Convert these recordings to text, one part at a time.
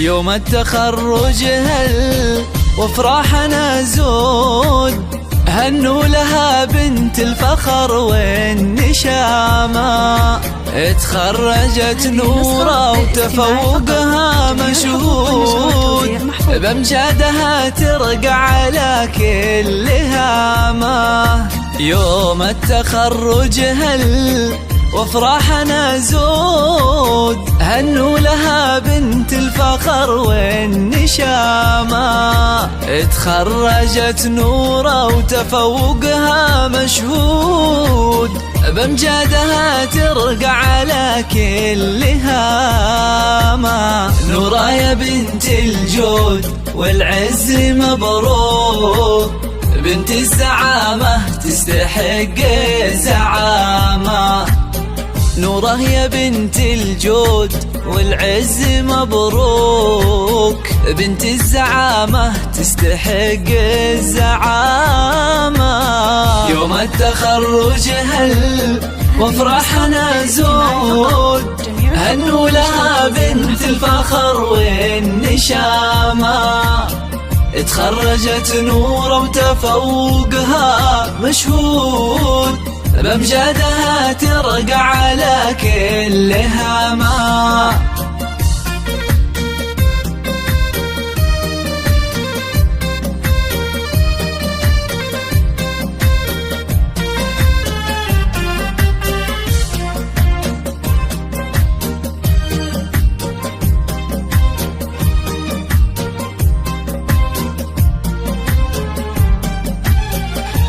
يوم التخرج وافراحنا زود، هنوا لها بنت الفخر والنشامة. اتخرجت نورة وتفوقها مشهود، بامجادها ترقى على كل هامة. يوم التخرج وافراحنا زود، هنوا لها بنت الفخر والنشامة. اتخرجت نورة وتفوقها مشهود، بامجادها ترقى على كل هامة. نورة يا بنت الجود والعز مبروك، بنت الزعامة تستحق زعامة. نورة يا بنت الجود والعز مبروك، بنت الزعامة تستحق الزعامة. يوم التخرج وافراحنا زود، هنوا لها بنت الفخر والنشامة. اتخرجت نورة وتفوقها مشهود، بامجادها ترقى على كل هامة.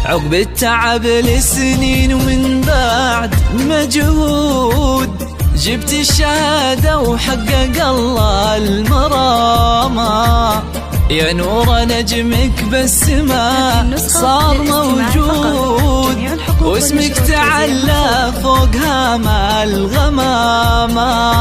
عقب التعب لسنين ومن بعد مجهود، جبت الشهادة وحقق الله المرامة. يا نور نجمك بالسماء صار موجود، واسمك تعلى فوق هامة الغمامة.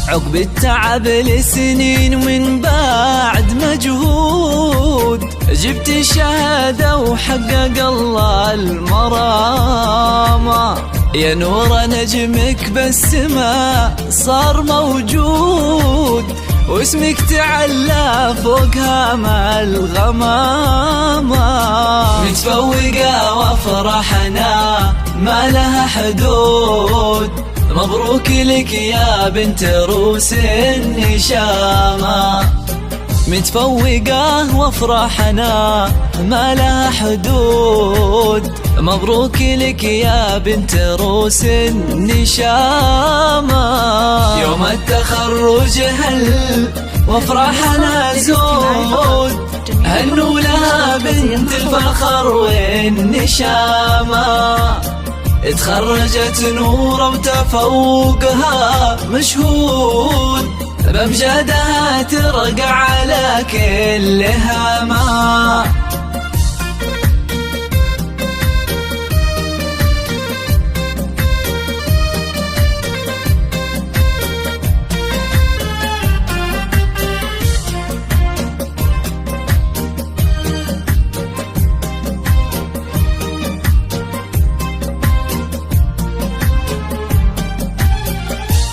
عقب التعب لسنين ومن بعد مجهود، جبت الشهادة وحقق الله المرامة. يا نور نجمك بالسماء صار موجود، واسمك تعلى فوق هامة الغمامة. متفوقة وافراحنا ما لها حدود، مبروك لك يا بنت روس النشامة. متفوقة وافراحنا ما لها حدود، مبروك لك يا بنت روس النشامة. يوم التخرج وافراحنا زود، هنوا لها بنت الفخر والنشامة. اتخرجت نورة وتفوقها مشهود، بامجادها ترقى على كل هامة.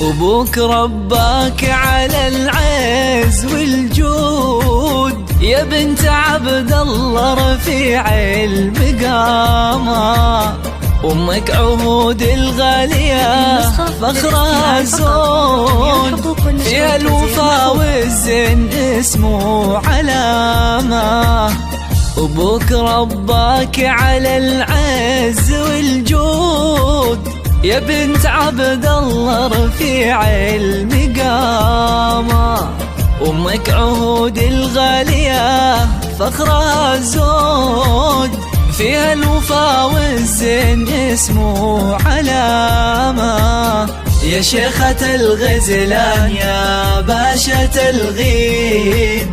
وابوك رباك على العز والجود، يا بنت عبد الله رفيع المقامة. أمك عهود الغالية فخرها زود، فيها الوفا والزين اسمه علامة. أبوك رباك على العز والجود، يا بنت عبد الله رفيع المقامة. أمك عهود الغالية فخرها زود، فيها الوفا والزين اسمه علامة. يا شيخة الغزلان يا باشا الغيد،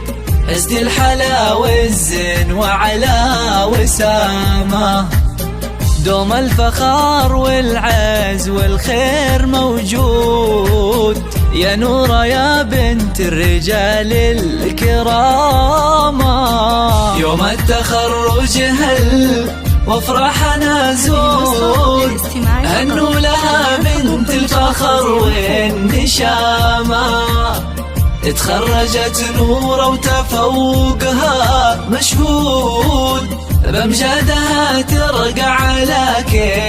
عزت الحلا والزين وعلى وسامة. دوم الفخار والعز والخير موجود، يا نورة يا بنت الرجال الكرامة. يوم التخرج وافراحنا زود، هنوا لها بنت الفخر والنشامة. تخرجت نورة وتفوقها مشهود، بأمجادها ترقى على كيف